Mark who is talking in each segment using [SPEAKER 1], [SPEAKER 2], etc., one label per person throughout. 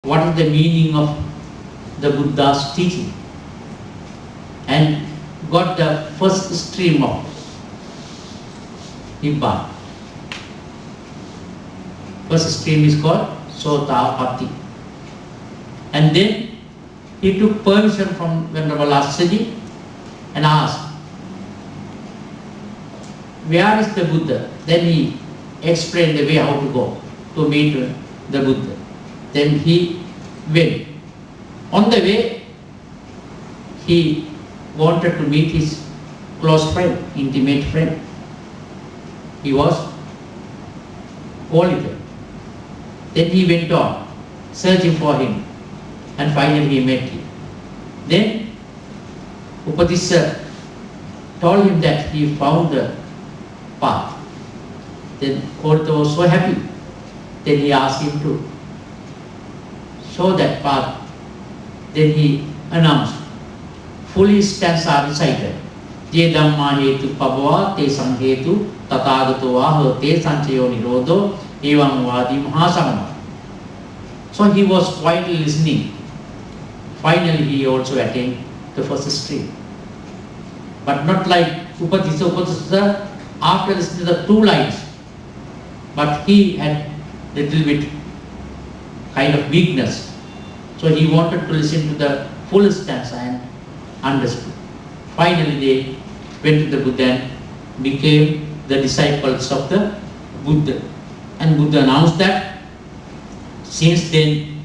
[SPEAKER 1] what is the meaning of the Buddha's teaching, and got the first stream of Nibbana. First stream is called Sotapatti. And then he took permission from Venerable Assaji and asked, where is the Buddha? Then he explained the way how to go to meet the Buddha. Then he went. On the way, he wanted to meet his close friend, intimate friend. He was Kolika. Then he went on, searching for him, and finally he met him. Then Upadisha told him that he found the path. Then Kolika was so happy. Then he asked him to show that path. Then he announced, fully stanza recited, Je Dhamma Hetu Pabhava Te Sanghetu Tathagato Aho Te Sanchayo Nirodho Evam Vadi Mahasamana. So he was quietly listening. Finally he also attained the first stream. But not like Upadisha. Upadisha, after listening to the 2 lines, but he had little bit kind of weakness. So he wanted to listen to the full stanza and understood. Finally they went to the Buddha and became the disciples of the Buddha. And Buddha announced that since then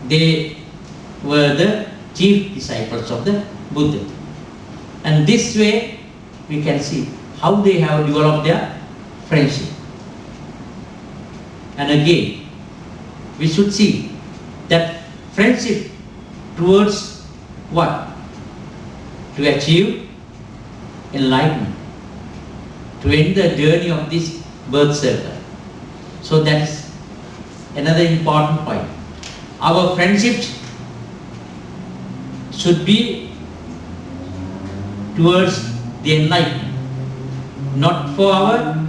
[SPEAKER 1] they were the chief disciples of the Buddha. And this way we can see how they have developed their friendship. And again, we should see that friendship towards what? To achieve enlightenment, to end the journey of this birth circle. So that is another important point. Our friendships should be towards the enlightenment, not for our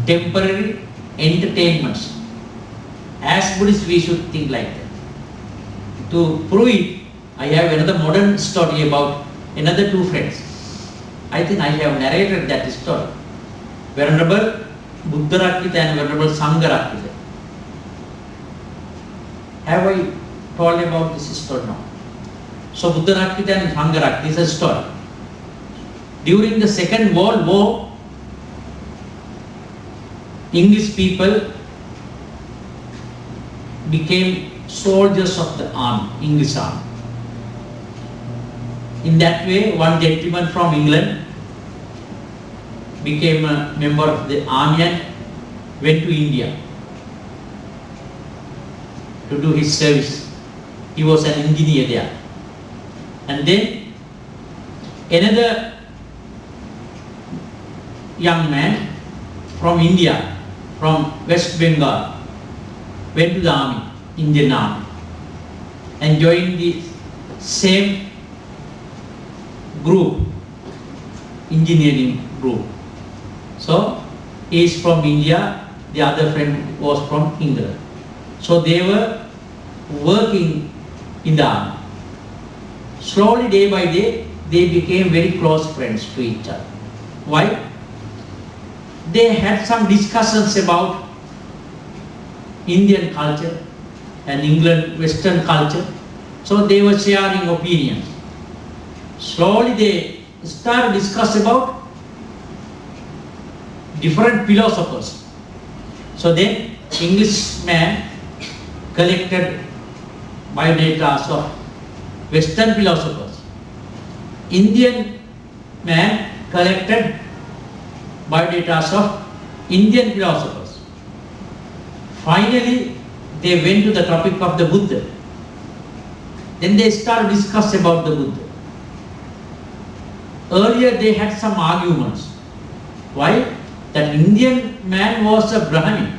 [SPEAKER 1] temporary entertainments. As Buddhists, we should think like that. To prove it, I have another modern story about another 2 friends. I think I have narrated that story. Venerable Buddharakkhita and Venerable Sangharakkhita. Have I told about this story now? So Buddharakkhita and Sangharakkhita is a story. During the Second World War, English people became soldiers of the army, English army. In that way, one gentleman from England became a member of the army and went to India to do his service. He was an engineer there. And then another young man from India, from West Bengal, went to the army, Indian army, and joined the same group, engineering group. So he is from India, the other friend was from England. So they were working in the army. Slowly, day by day, they became very close friends to each other. Why? They had some discussions about Indian culture and England, Western culture. So they were sharing opinions. Slowly they started to discuss about different philosophers. So then Englishman collected biodatas of Western philosophers. Indian man collected biodatas of Indian philosophers. Finally, they went to the topic of the Buddha. Then they started to discuss about the Buddha. Earlier they had some arguments. Why? That Indian man was a Brahmin.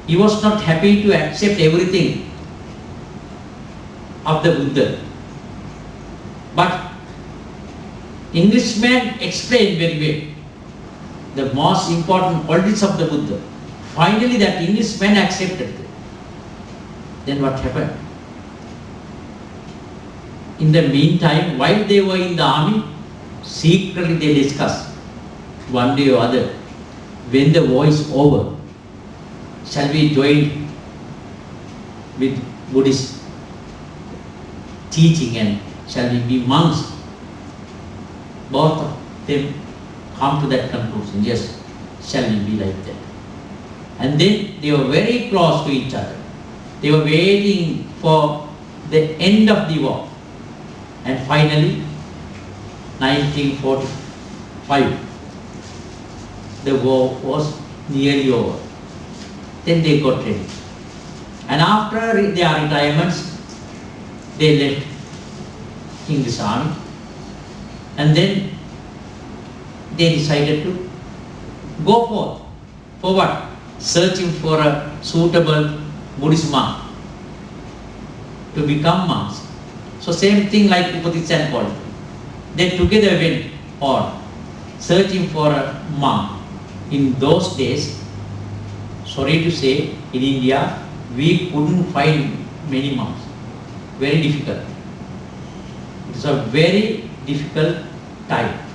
[SPEAKER 1] He was not happy to accept everything of the Buddha. But Englishman explained very well the most important qualities of the Buddha. Finally that Englishman accepted it. Then what happened? In the meantime, while they were in the army, secretly they discussed one day or other, when the war is over, shall we join with Buddhist teaching and shall we be monks? Both of them come to that conclusion, yes, shall we be like that? And then they were very close to each other. They were waiting for the end of the war. And finally, 1945, the war was nearly over. Then they got ready. And after their retirements, they left English army. And then they decided to go forth. For what? Searching for a suitable Buddhist monk to become monks. So same thing like Upatissa and Paul. They together went on searching for a monk. In those days, sorry to say, in India, we couldn't find many monks. Very difficult. It was a very difficult time.